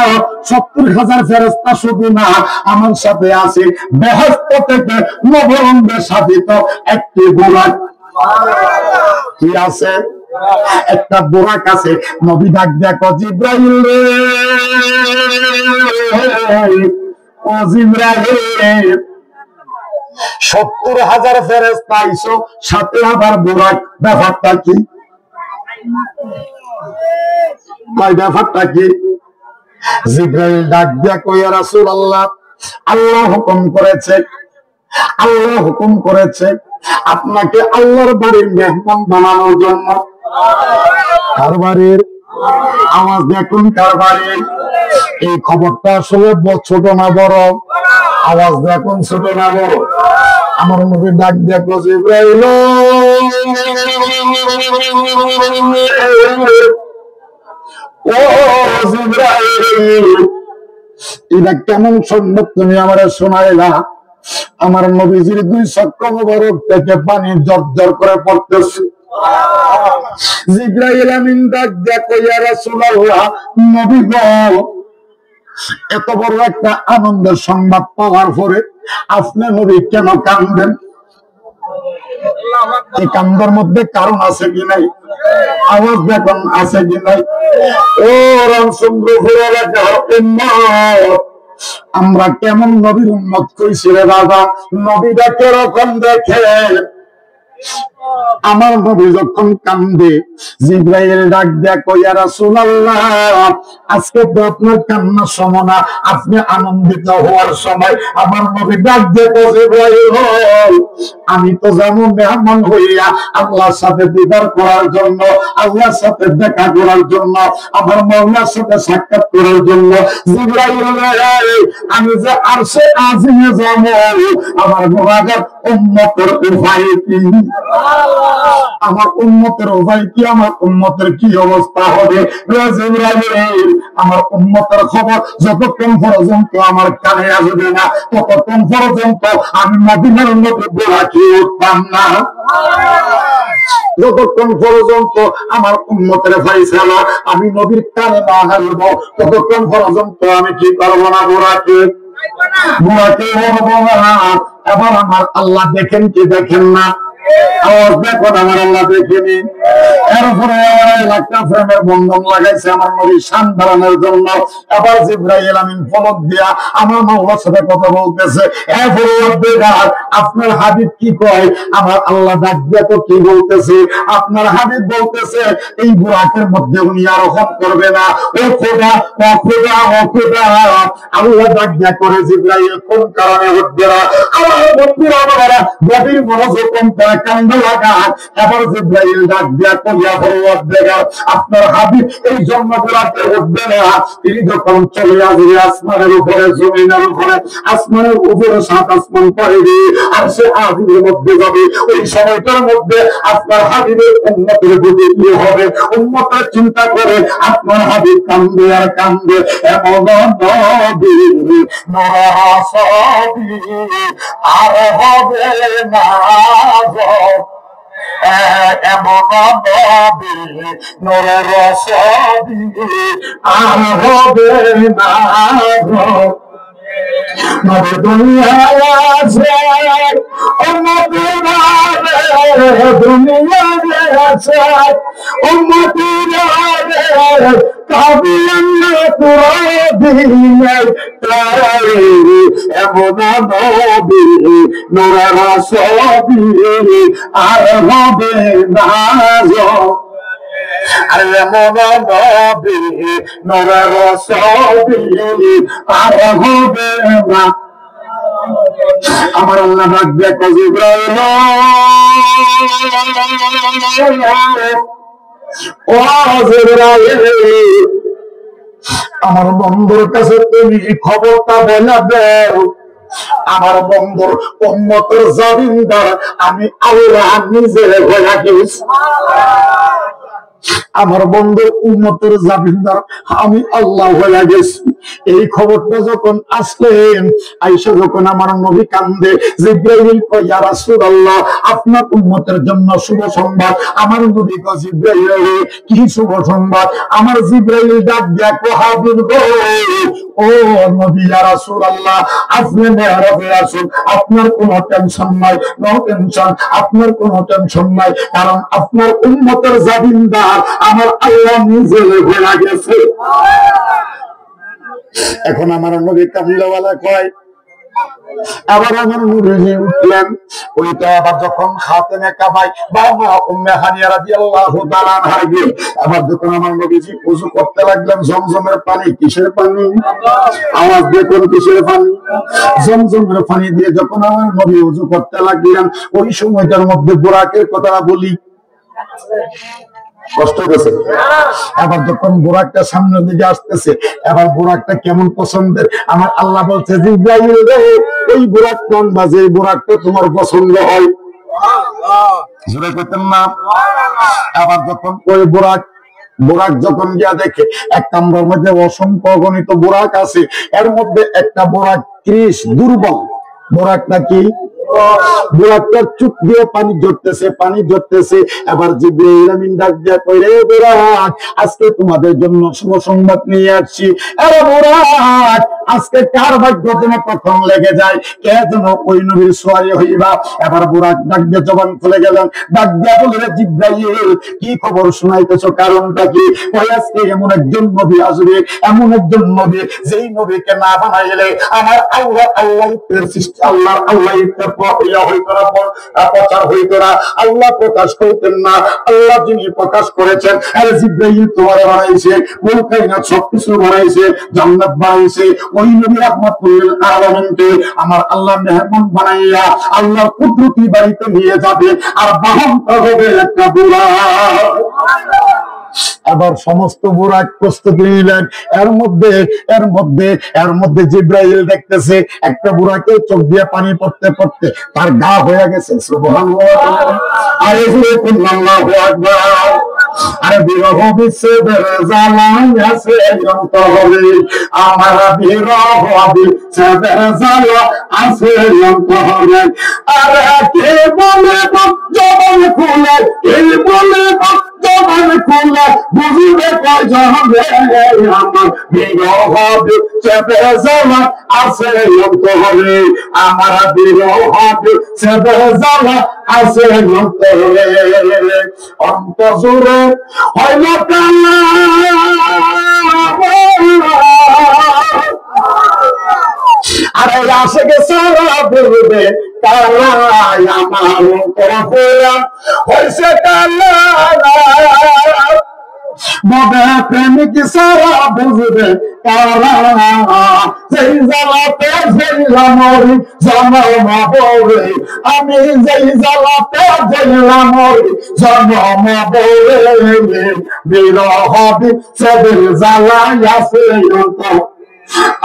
70,000 ফেরেশতা শুধু না আমার সাথে আছে বেহেশত থেকে নবরঙ্গে সাজিত একটি বুরাক কি আছে একটা বোরাক আছে, নবী ডাক দেখো জিব্রাইল রে, ও জিব্রাইল 70,000 ফেরেশতা আইছো, সাথে আবার বোরাক, ব্যাপারটা কি? ব্যাপারটা কি? জিব্রাইল ডাক দিয়া কই, ইয়া রাসূলুল্লাহ, আল্লাহ হুকুম করেছে, আল্লাহ হুকুম করেছে আপনাকে আল্লাহর বাড়ির মেহমান বানানোর জন্য। কার বাড়ির? আওয়াজ দেখুন, কার বাড়ির? এই খবরটা আসলে ছোট না বড়? আওয়াজ দেখুন, ছোট না বড়? আমার নবী ডাক দেখলো, জিব্রাইল ও জিব্রাইল, এটা কেমন সুন্নত তুমি আমারে শোনাইলা? আমার নবীজির 2 চক্ষু মোবারক থেকে পানি ঝরঝর করে পড়তেছে। জিবরাইল আমিন ডাক দেখো, ইয়া রাসূলুল্লাহ, নবী গো, এত বড় একটা আনন্দের সংবাদ পাওয়ার পরে আপনি নবী কেন কাঁদেন? এই কান্দার মধ্যে কারণ আছে কি নাই? আওয়াজ দেখুন, আছে কি নাই? ও রামচন্দ্রপুর এলাকার উম্মত, আমরা কেমন নবীর উম্মত কইছি রে বাবা? নবীরা কিরকম দেখে? আমার নবী যখন কান্দে, জিবরাইল ডাক দেয়া কই, ইয়া রাসূলুল্লাহ, আজকে তো আপনার কান্নার সময় না, আপনি আনন্দিত হওয়ার সময়। আমার নবী ডাক দেয়া কই, জিবরাইল, আমি তো যেমন মেহমান হইয়া আল্লাহর সাথে দিদার করার জন্য, আল্লাহর সাথে দেখা করার জন্য, আমার মাওলার সাথে সাক্ষাৎ করার জন্য, জিবরাইল আমি যে আরশে আজিমে যাব, আমার গুনাহগার উম্মতের উপায় কি? আমার উম্মতের উপায় কি? আমার উম্মতের কি অবস্থা হবে? আমার উম্মতের খবর যতক্ষণ পর্যন্ত আমার কানে আসবে না, ততক্ষণ পর্যন্ত আমি মদিনার নবী রাখি উঠতাম না। যতক্ষণ পর্যন্ত আমার উম্মতের ফায়সালা আমি নবীর কানে না হারবো, ততক্ষণ পর্যন্ত আমি কি করবো না? বোরাকে এবার আমার আল্লাহ দেখেন কি দেখেন না? আওয়াজ দেখুন, আমার আল্লাহ দেখেনি। এরপরে আমার এলাকা প্রেমের বন্ধন লাগাইছে আমার নবীর শান বাড়ানোর জন্য। এবার জিবরাইল আমিন ফলক দিয়া আমার মাওলার সাথে কথা বলতেছে। এরপরে আপনার হাবিব কি কয়? আমার আল্লাহ ডাক দিয়া তো কি বলতেছে? আপনার হাবিব বলতেছে এই বুরাকের মধ্যে উনি আরোহণ করবে না। ও খোদা, ও খোদা, ও খোদা। আল্লাহ ডাক দিয়া করে, জিবরাইল কোন কারণে উঠবে না? আমার বন্ধুরা, আমার গভীর মনোযোগ কান্দা লাগা। এবার জিবরাইল ডাক দিয়া কইয়া আপনার হাবিব এই জন্ম বুরাকে উঠবে না। তিনি যখন চলে আসবে আসমানের উপরে, জমিনের উপরে, আসমানের উপরে 7 আসমান পাড়ি আর সে হাবিবের মধ্যে যাবে। ওই সময়টার মধ্যে আপনার হাবিবের উম্মতের বুঝে কি হবে? উম্মতের চিন্তা করে আপনার হাবিব কান্দে আর কান্দে। এমন নবী নরাসবি আর হবে না, এমন নবী নরাসবি আর হবে না। নবী দুনিয়ায় আছে, উম্মতেরা দুনিয়ায় আছে, উম্মতেরা কাবিয়ান তুরাদিনে তারে। এমন নবী নূরের ছবি আর হবে না। আর এমন নবী নূরের ছবি আর হবে না। আমার আল্লাহ ডাক দেখো, জিবরাইল ও জিবরাইল, আমার বন্ধুর কাছে তুমি খবরটা বলে দাও। আমার বন্ধুর উম্মতের জমিনদার আমি আল্লাহ নিজে হয়ে গেছি। আমার বন্ধুর উম্মতের জামিনদার আমি আল্লাহ হয়ে গেছি। এই খবরটা যখন আসলেন, আয়েশা যখন আমার নবী কান্দে, জিবরাইল কয়, ইয়া রাসূলুল্লাহ, আপনার উম্মতের জন্য শুভ সংবাদ। আমার নবী কয়, জিবরাইল কি শুভ সংবাদ? আমার জিবরাইল ডাক দিয়া কয়, হাবিব গো, ও নবী ইয়া রাসূলুল্লাহ, আপনি মেহরাবে আসুন, আপনার কোনো টেনশন নাই, নো টেনশন, আপনার কোনো টেনশন নাই, কারণ আপনার উম্মতের জামিনদার আমার আল্লাহ নিজে হয়ে গেছে। এখন আমার নবী কামলাওয়ালা কয়, আবার আমার নবী উঠলেন, ওইটা আবার যখন খাতেমে কাবায় বাবা উম্মে হানিয়া রাদিয়াল্লাহু তাআলা আনহা গিয়ে আবার যখন আমার নবীজি ওযু করতে লাগলেন, জমজমের পানি, কিসের পানি? আওয়াজ দিয়ে কোন কিসের পানি? জমজমের পানি দিয়ে যখন আমার নবী ওযু করতে লাগলেন, ওই সময়টার মধ্যে বুরাকের কথা বলি, কষ্ট হয়েছে। এবার যখন বুরাকটা সামনের দিকে আসতেছে, এবার বুরাকটা কেমন পছন্দের, আমার আল্লাহ বলছে জিবরাইল রে, এই বুরাক কোন বাজে, এই বুরাকটা তোমার পছন্দ হয়, জোরে করতেন না। আবার যখন ওই বুরাক যখন গিয়া দেখে এক কামরার মধ্যে অসংখ্য অগণিত বুরাক আছে, এর মধ্যে একটা বুরাক কৃষ দুর্বল, বুরাকটা কি? বুরাকটার চুপ দিয়ে পানি ঝরতেছে। এবার জিবরাইল আমিন ডাক দিয়া কই, রে বুরাক, আজকে তোমাদের জন্য শুভ সংবাদ নিয়ে আসছি। আরে বুরাক, আজকে কার ভাগ্য যেন কখন লেগে যায়, কে যেন ওই নবীর সোয়ারি হইবা। এবার বুরাক ডাক দিয়ে জবান খুলে গেলেন, ডাক দিয়া বলে, রে জিবরাইল, কি খবর শোনাইতেছো, কারণটা কি? কই আজকে এমন একজন নবী আসবে, এমন একজন নবী যেই নবীকে না বানাইলে আমার আল্লাহ আল্লাহ প্রকাশ করতেন না। আল্লাহ যিনি প্রকাশ করেছেন, জিবরাইল তোমার বানাইছে, কায়নাত সবকিছু বানাইছে, জান্নাত বানাইছে, ওই নবী রাহমাতুল আলামিনকে আমার আল্লাহ মেহমান বানাইয়া আল্লাহর কুদরতি বাড়িতে নিয়ে যাবে, আর বাহনটা হবে একটা বুরাক। আবার সমস্ত বুরাক প্রস্তুতি নিলেন। এর মধ্যে জিবরাইল দেখতেছে একটা বুরাকে চোখ দিয়ে পানি পড়তে পড়তে তার গা হয়ে গেছে। সুবহানাল্লাহ, আল্লাহু আকবার। আরে বিরহ বিচ্ছেদের জ্বালায় আছে অন্তরে, আমার বিরহ বিচ্ছেদের জ্বালা আছে অন্তরে। আরে কে বলে জবান খুলে, কে বলে জবান খুলে, বুঝবে কয়জনে আমার বিরহ বিচ্ছেদের জ্বালা আছে অন্তরে, আমার বিরহ বিচ্ছেদের জ্বালা আছে অন্তরে। অন্তজুরে হইল কালা, আরে আশেকে সারা বলবে কালা, আমার অন্তর হয়েছে কালা। মনে প্রেমিক সারা বুঝবে কারা, যেই জ্বালাতে জেলাম জনম বলে, আমি যেই জ্বালাতে জেলাম জনম বলে, বিরহ বিচ্ছেদের জ্বালায় আছে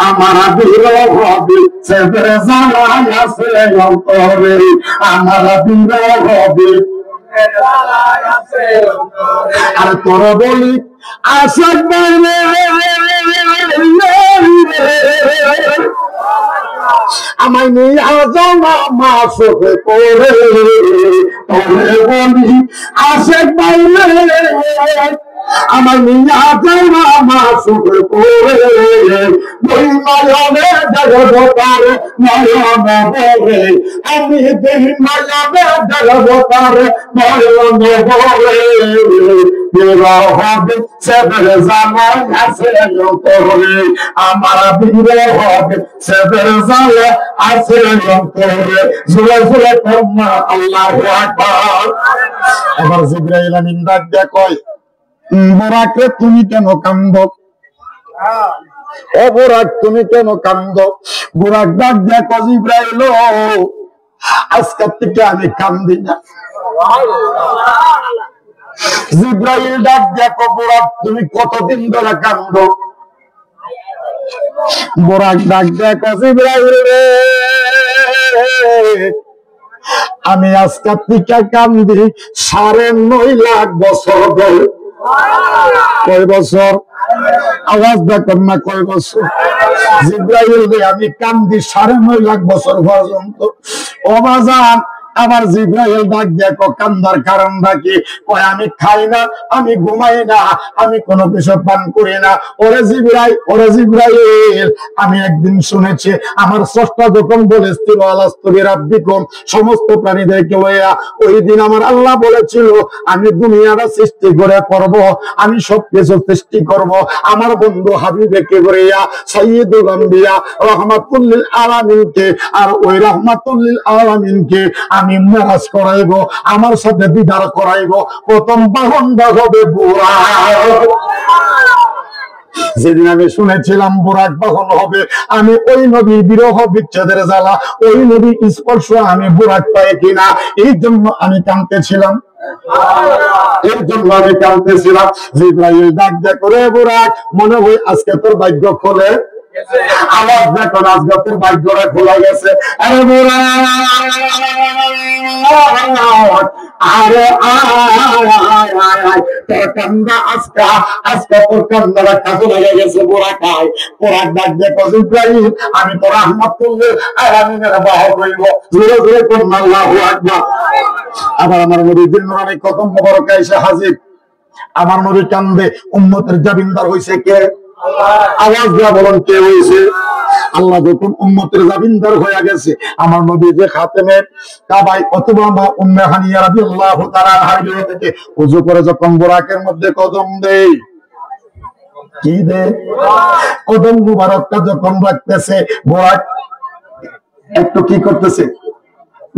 আমার বিরহ বিচ্ছেদের জ্বালায় আছে অন্তরে, আমার বিরহ আর তোর বলি আশাক বাইরে আমায় নিয়ে আজমা মাসে করে, তোরে বলি আশাক বাইরে আমার নিয়া জানা মাসে করে, দুই নয়নে জগবতার নয়ন বলে, আমি দুই নয়নে জগবতার নয়ন বলে, বিরহ বিচ্ছেদের জ্বালা আছে অন্তরে, আমার বিরহ বিচ্ছেদের জ্বালা আছে অন্তরে। জোরে জোরে কন্যা আল্লাহু আকবার। এবার জিবরাইল আমিন ডাক দিয়া কয়, বুরাকে তুমি কেন কান্দ? ও বুরাক তুমি কেন কান্দ? বুরাক ডাক দিয়া কয়, জিবরাইল আজকের থেকে আমি কান্দি না। জিবরাইল ডাক দিয়া কয়, বুরাক তুমি কতদিন ধরে কান্দ? বুরাক ডাক দিয়া কয়, জিবরাইল রে, আমি আজকের থেকে কান্দি 9.5 লাখ বছর ধরে। কয় বছর? আওয়াজ দেখেন না, কয় বছর? জিবরাইল রে, আমি কান্দি 9.5 লাখ বছর পর্যন্ত। ও বাজান, আবার জিব্রাইল ডাক দিয়ে কান্দার কারণটা কি? কয় আমি খাই না, আমি ঘুমাই না, আমি কোনো কিছু পান করি না। ওরে জিব্রাইল, আমি একদিন শুনেছি আমার স্রষ্টা যখন বলেছিল আলাস্তু বিরাব্বিকুম, সমস্ত প্রাণীদেরকে লইয়া, ওই দিন আমার আল্লাহ বলেছিল আমি দুনিয়াটা সৃষ্টি করে করব, আমি সবকিছু সৃষ্টি করব আমার বন্ধু হাবিবকে করিয়া, সাইয়্যিদুল আম্বিয়া রাহমাতুল লিল আলামিনকে। আর ওই রাহমাতুল লিল আলামিনকে আমি মেরাজ করাইব, আমার সাথে দিদার করাইব। প্রথম বাহনটা হবে বুরাক। যেদিন আমি শুনেছিলাম বুরাক বাহন হবে, আমি ওই নবীর বিরহ বিচ্ছেদের জ্বালা, ওই নবী স্পর্শ আমি বুরাক পাই কিনা, এই জন্য আমি কাঁদতেছিলাম। জিব্রাইল ডাক দিয়ে করে, বুরাক মনে হয় আজকে তোর ভাগ্য খোলে। আওয়াজ দেখো, আজকে তোর ভাগ্যটা খোলা গেছে। আরে বুরাক, আরে তোর কান্দা আজকে তোর কান্দাটা কাজে লেগে গেছে। বুরাক আয়। বুরাক ডাক দিয়ে জিব্রাইল, আমি তো রাহমাতুল লিল আলামিনের বাহক হইব। জোরে জোরে করুন আল্লাহু আকবার। আবার আমার নবীর নূরানী কদম মোবারকে এসে হাজির। আমার নবী কান্দে, উম্মতের জাবিনদার হইছে কে? আওয়াজ দিয়া বলুন, কে হইছে? আল্লাহ যখন উম্মতের জাবিনদার হয়ে গেছে, আমার নবী যে খাতেমে কাবায় অথবা মা উম্মে হানিয়া রাদিয়াল্লাহু তাআলা আনহা থেকে ওযু করে যখন বুরাকের মধ্যে কদম দেই, কি দে? কদম মুবারকটা যখন রাখতেছে, বুরাক একটু কি করতেছে?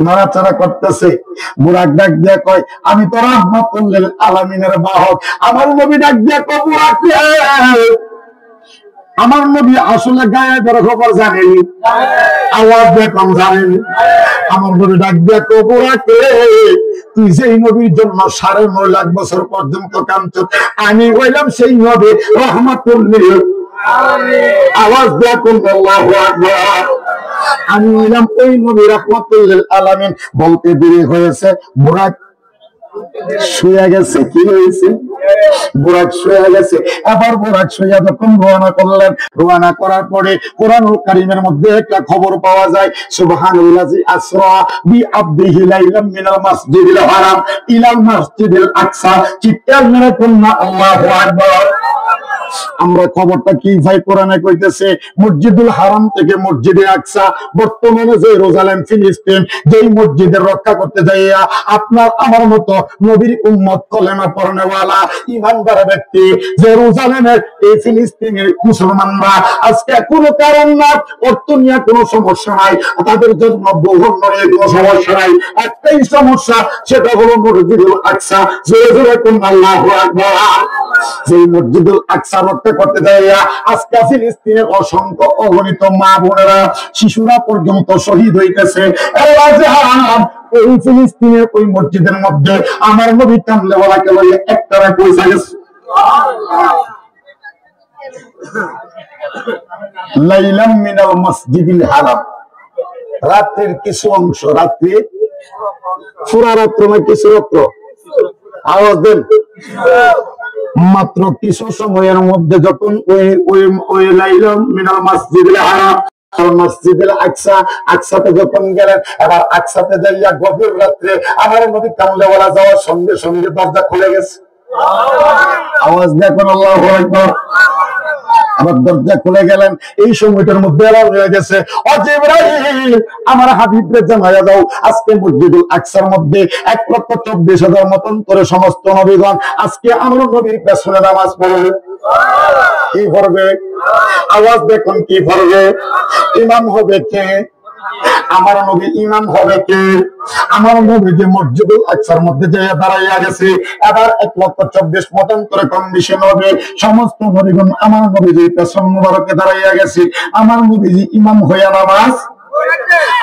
নড়াচড়া করতেছে। বুরাক ডাক দিয়া কয়, আমি তো রাহমাতুল লিল আলামিনের বাহক। আমার নবী ডাক দিয়া কয়, বুরাক আমার নবী আসলে গায়েবের খবর জানেনি, আওয়াজ দেখুন জানেনি। আমার নবী ডাক দিয়া কয়, বুরাক তুই যেই নবীর জন্য ৯.৫ লাখ বছর পর্যন্ত কাঁদছ, আমি হইলাম সেই নবী রাহমাতুল লিল আলামিন। আওয়াজ দেখুন আল্লাহু আকবার। আমি হইলাম ওই নবী রাহমাতুল লিল আলামিন। বলতে দেরি হয়েছে, বুরাক শুয়ে গেছে। কি হয়েছে? বুরাক শুয়ে গেছে। আবার বুরাক শুয়ে যখন রওনা করলেন, রওনা করার পরে কোরআনুল কারীমের মধ্যে একটা খবর পাওয়া যায়, সুবহানাল্লাযী আসরা বিআবদিহি লাইলাম মিনাল মাসজিদিল হারাম ইলাল মাসজিদিল আকসা। চিৎকার মেরে কন্যা আল্লাহু আকবার। আমরা খবরটা কি ভাই কোরআনে কইতেছে, মসজিদুল হারাম থেকে মসজিদে আকসা, বর্তমানে জেরুজালেম ফিলিস্তিন, যেই মসজিদের রক্ষা করতে যাইয়া আপনার আমার মতো নবীর উম্মত কলেমা পড়নেওয়ালা ঈমানদার ব্যক্তি জেরুজালেমের এই ফিলিস্তিনের মুসলমানরা আজকে কোনো কারণ না, অর্থ নিয়ে কোনো সমস্যা নাই, তাদের জন্য বহু নিয়ে কোনো সমস্যা নাই, একটাই সমস্যা, সেটা হলো মসজিদুল আকসা। জোরে জোরে কোন আল্লাহু আকবার। যেই মসজিদুল আকসা রক্ষা করতে যাইয়া আজকে ফিলিস্তিনের অসংখ্য অগণিত মা বোনেরা, শিশুরা পর্যন্ত শহীদ হইতেছে। এই ফিলিস্তিনের ওই মসজিদের মধ্যে আমার নবী কামলে ওয়ালাকে লইয়া একটারা পয়সা গেছে। লাইলাম মিনাল মাসজিদিল হারাম, রাতের কিছু অংশ, রাত্রি পুরা রাত্র না কিছু রাত্র, আওয়াজ দেন, মাত্র কিছু সময়ের মধ্যে যখন ওই লাইলাম মিনাল মাসজিদিল হারাম মসজিদুল আকসা, আকসাতে যখন গেলেন, এবার আকসাতে যাইয়া গভীর রাত্রে আমার নবী কামলেওয়ালা যাওয়ার সঙ্গে সঙ্গে দরজা খুলে গেছে। আওয়াজ দেখুন আল্লাহু আকবার। আবার দরজা খুলে গেলেন, এই সময়টার মধ্যে এলান হয়ে গেছে, ও জিবরাইল আমার হাবিবরে জানাইয়া দাও আজকে মসজিদুল আকসার মধ্যে ১,২৪,০০০ মতন করে সমস্ত নবীগণ আজকে আমার নবীর পেছনে নামাজ পড়বে। কি পড়বে? আওয়াজ দেখুন, কি পড়বে? ইমাম হবে কে? আমার নবী ইমাম হবে কে? আমার নবী যে মসজিদুল আকসার মধ্যে যাইয়া দাঁড়াইয়া গেছে, এবার ১,২৪,০০০ মতন করে কম বেশি নবী সমস্ত নবীগণ আমার নবীজি পেছন মুবারকে দাঁড়াইয়া গেছে, আমার নবীজি ইমাম হইয়া নামাজ,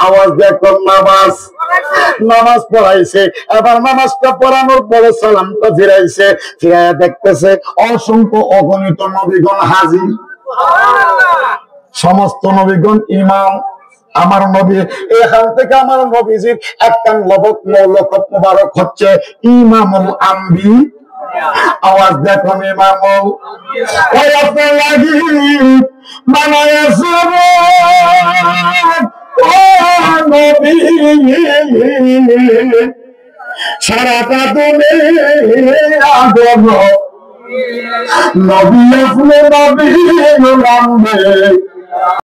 আওয়াজ দেখুন, নামাজ পড়াইছে। এবার নামাজটা পড়ানোর পরে সালামটা ফিরাইছে, ফিরাইয়া দেখতেছে অসংখ্য অগণিত নবীগণ হাজির, সমস্ত নবীগণ ইমাম। আমার নবী এখান থেকে আমার নবীজির একটা লবক লকব মুবারক হচ্ছে ইমামুল আম্বি। আওয়াজ দেখুন, ইমামুল বানায় নবী সারাটা দুনিয়া গণ নবী আসলে নবী নামবে